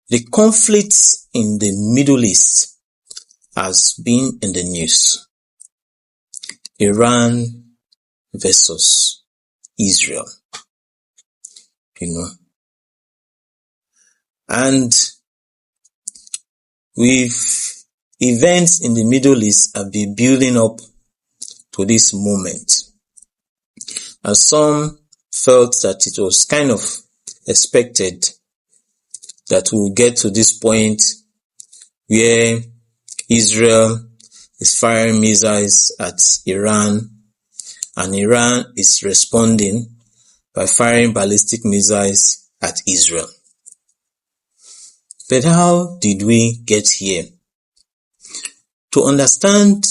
The conflict in the Middle East has been in the news. Iran versus Israel, and with events in the Middle East have been building up to this moment. And some felt that it was kind of expected that we will get to this point where Israel is firing missiles at Iran and Iran is responding by firing ballistic missiles at Israel. But how did we get here? To understand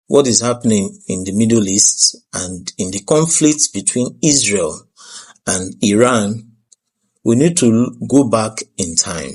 what is happening in the Middle East and in the conflict between Israel and Iran, we need to go back in time.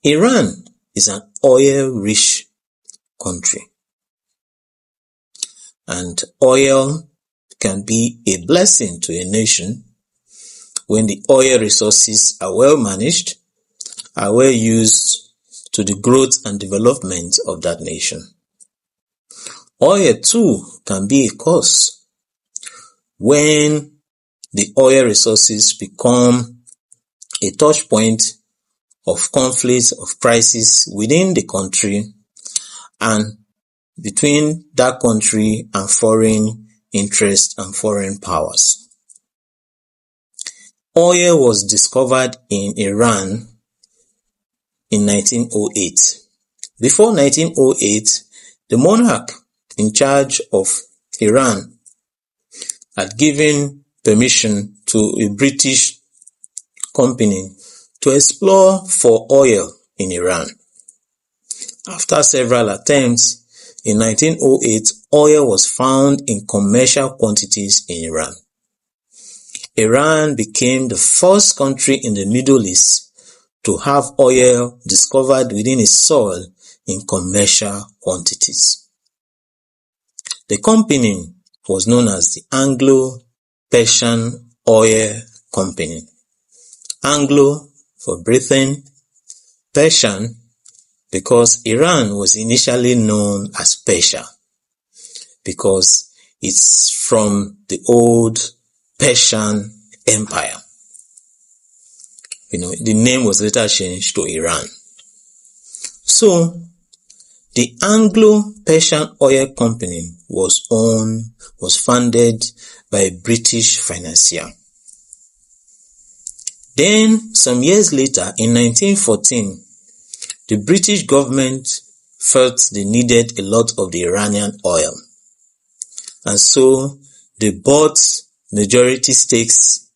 Iran is an oil-rich country, and oil can be a blessing to a nation when the oil resources are well managed, are well used to the growth and development of that nation. Oil too can be a cause when the oil resources become a touch point of conflict, of crisis within the country and between that country and foreign interests and foreign powers. Oil was discovered in Iran in 1908. Before 1908, the monarch in charge of Iran had given permission to a British company to explore for oil in Iran. After several attempts, in 1908, oil was found in commercial quantities in Iran. Iran became the first country in the Middle East to have oil discovered within its soil in commercial quantities. The company was known as the Anglo-Persian Oil Company. Anglo for Britain, Persian because Iran was initially known as Persia because it's from the old Persian Empire. The name was later changed to Iran. So, the Anglo-Persian Oil Company was founded by a British financier. Then, some years later, in 1914, the British government felt they needed a lot of the Iranian oil. And so, they bought majority stakes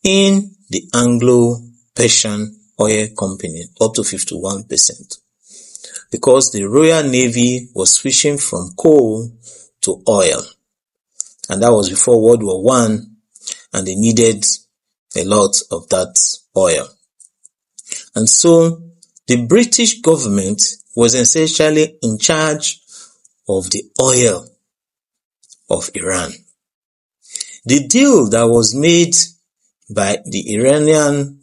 in the Anglo-Persian Oil Company, up to 51%. Because the Royal Navy was switching from coal to oil. And that was before World War I, and they needed a lot of that oil. And so, the British government was essentially in charge of the oil of Iran. The deal that was made by the Iranian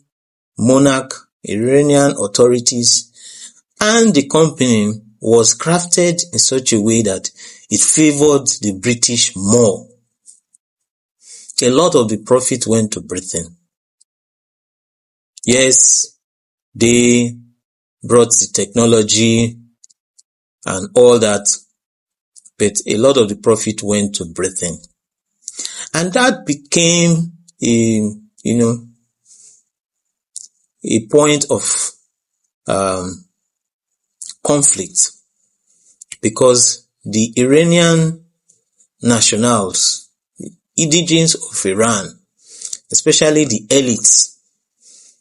monarch, Iranian authorities, and the company was crafted in such a way that it favored the British more. A lot of the profit went to Britain. Yes, they brought the technology and all that, but a lot of the profit went to Britain. And that became a point of conflict, because the Iranian nationals, the indigenes of Iran, especially the elites,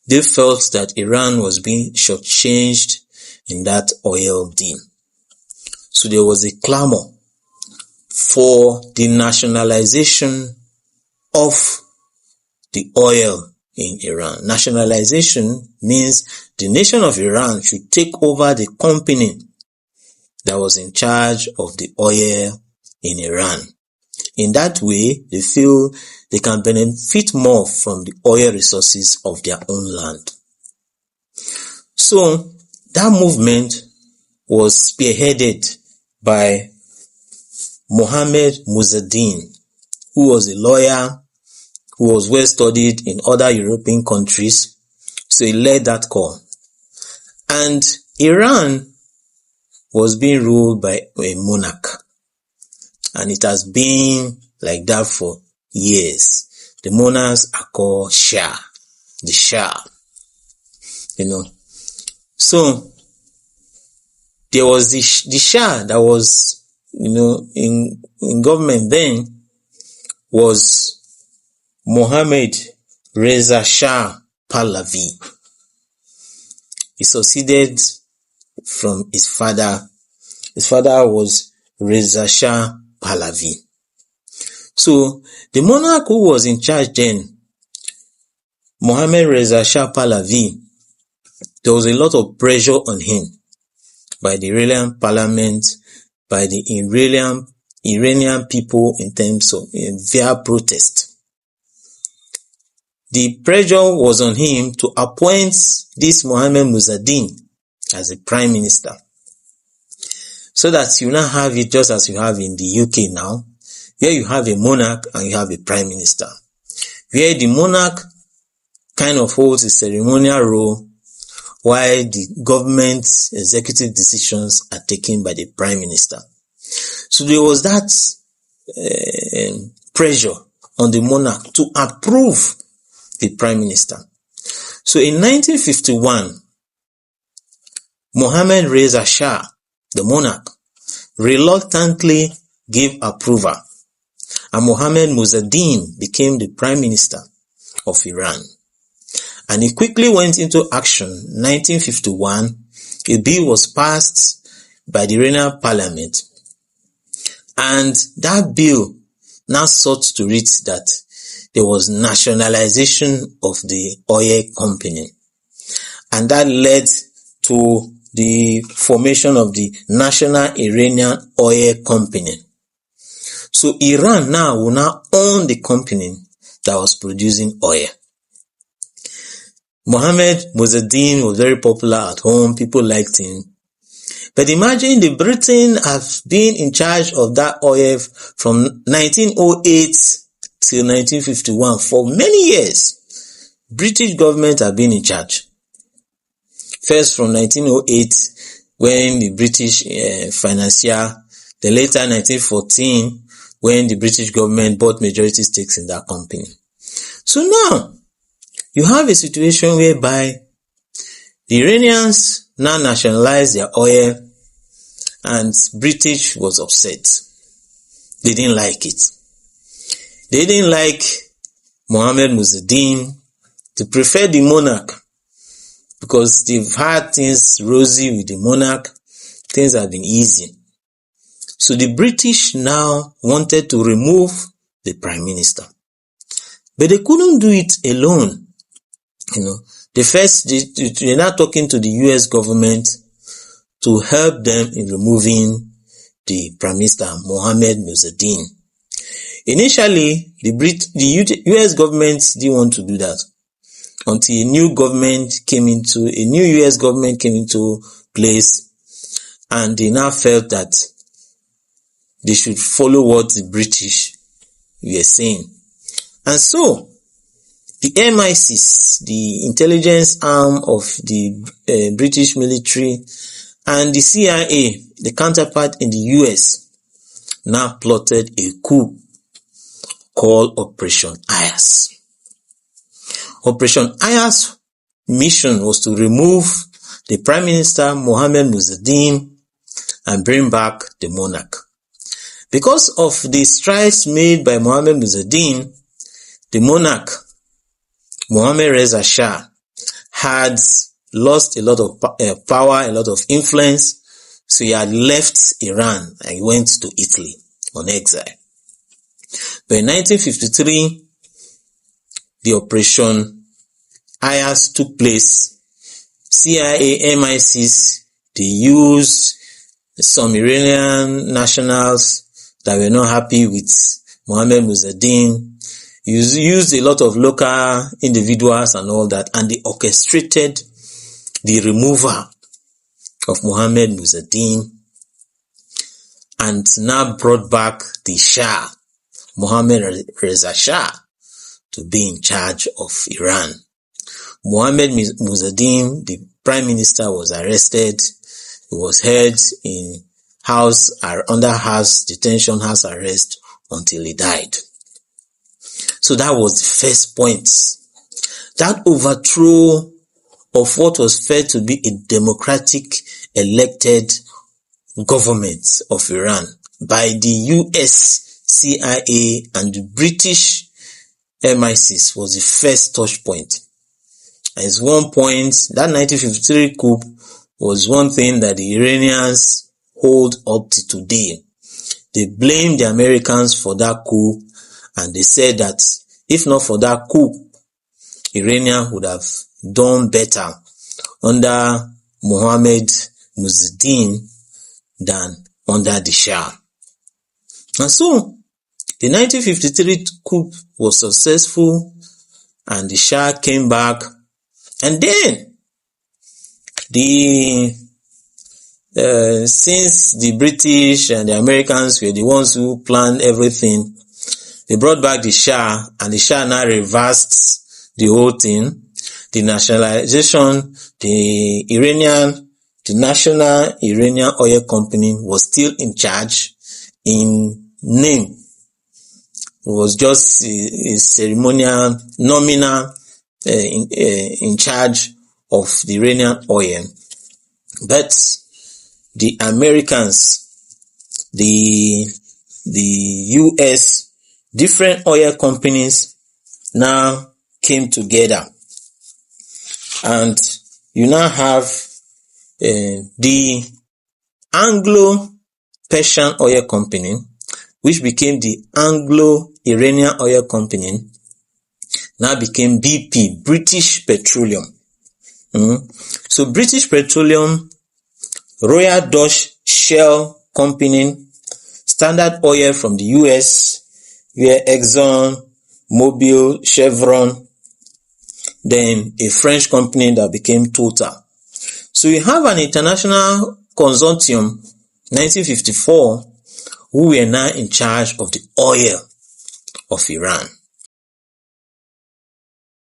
they felt that Iran was being shortchanged in that oil deal. So there was a clamor for the nationalization of the oil in Iran. Nationalization means the nation of Iran should take over the company that was in charge of the oil in Iran. In that way, they feel they can benefit more from the oil resources of their own land. So that movement was spearheaded by Mohammad Mossadegh, who was a lawyer, who was well studied in other European countries. So he led that call. And Iran was being ruled by a monarch. And it has been like that for years. The monarchs are called Shah, the Shah. So there was the Shah that was, in government then, was Mohammad Reza Shah Pahlavi. He succeeded from his father. His father was Reza Shah Pahlavi. So the monarch who was in charge then, Mohammad Reza Shah Pahlavi, there was a lot of pressure on him by the Iranian parliament, by the Iranian people in terms of via protest. The pressure was on him to appoint this Mohammad Mossadegh as a prime minister, so that you now have it just as you have in the UK now, where you have a monarch and you have a prime minister, where the monarch kind of holds a ceremonial role while the government's executive decisions are taken by the prime minister. So there was that pressure on the monarch to approve the prime minister. So in 1951, Mohammad Reza Shah, the monarch, reluctantly gave approval, and Mohammad Mossadegh became the prime minister of Iran. And he quickly went into action. 1951, a bill was passed by the Iranian parliament, and that bill now sought to read that there was nationalization of the oil company, and that led to the formation of the National Iranian Oil Company. So Iran now will now own the company that was producing oil. Mohammad Mossadegh was very popular at home. People liked him. But imagine the Britain have been in charge of that oil from 1908 till 1951. For many years, British government have been in charge. First from 1908, when the British financier, then later 1914, when the British government bought majority stakes in that company. So now, you have a situation whereby the Iranians now nationalized their oil, and British was upset. They didn't like it. They didn't like Mohammad Mossadegh. They preferred the monarch because they've had things rosy with the monarch. Things have been easy. So the British now wanted to remove the prime minister. But they couldn't do it alone. They're now talking to the US government to help them in removing the prime minister, Mohammad Mossadegh. Initially, the US government didn't want to do that until a new US government came into place, and they now felt that they should follow what the British were saying. And so, the MI6, the intelligence arm of the British military, and the CIA, the counterpart in the US, now plotted a coup called Operation Ajax. Operation Ajax mission was to remove the Prime Minister Mohammad Mossadegh and bring back the monarch. Because of the strides made by Mohammad Mossadegh, the monarch, Mohammad Reza Shah, had lost a lot of power, a lot of influence, so he had left Iran and he went to Italy on exile. But in 1953, the Operation Ajax took place. CIA, MI6, they used some Iranian nationals that were not happy with Mohammad Mossadegh, used a lot of local individuals and all that, and they orchestrated the removal of Mohammad Mossadegh and now brought back the Shah, Mohammad Reza Shah, to be in charge of Iran. Mohammad Mossadegh, the prime minister, was arrested. He was held in under house detention, house arrest until he died. So that was the first point. That overthrow of what was felt to be a democratic elected government of Iran by the US, CIA and the British MI6 was the first touch point. At one point, that 1953 coup was one thing that the Iranians hold up to today. They blamed the Americans for that coup, and they said that if not for that coup, Iranians would have done better under Mohammad Mossadegh than under the Shah. And so, the 1953 coup was successful, and the Shah came back, and then since the British and the Americans were the ones who planned everything, they brought back the Shah, and the Shah now reversed the whole thing. The nationalization, the National Iranian Oil Company was still in charge in name. It was just a ceremonial, nominal in charge of the Iranian oil. But the Americans, the US, different oil companies now came together. And you now have the Anglo-Persian Oil Company, which became the Anglo-Iranian Oil Company, now became BP, British Petroleum. So British Petroleum, Royal Dutch Shell Company, Standard Oil from the US, where Exxon, Mobil, Chevron, then a French company that became Total. So you have an international consortium, 1954, who were now in charge of the oil of Iran.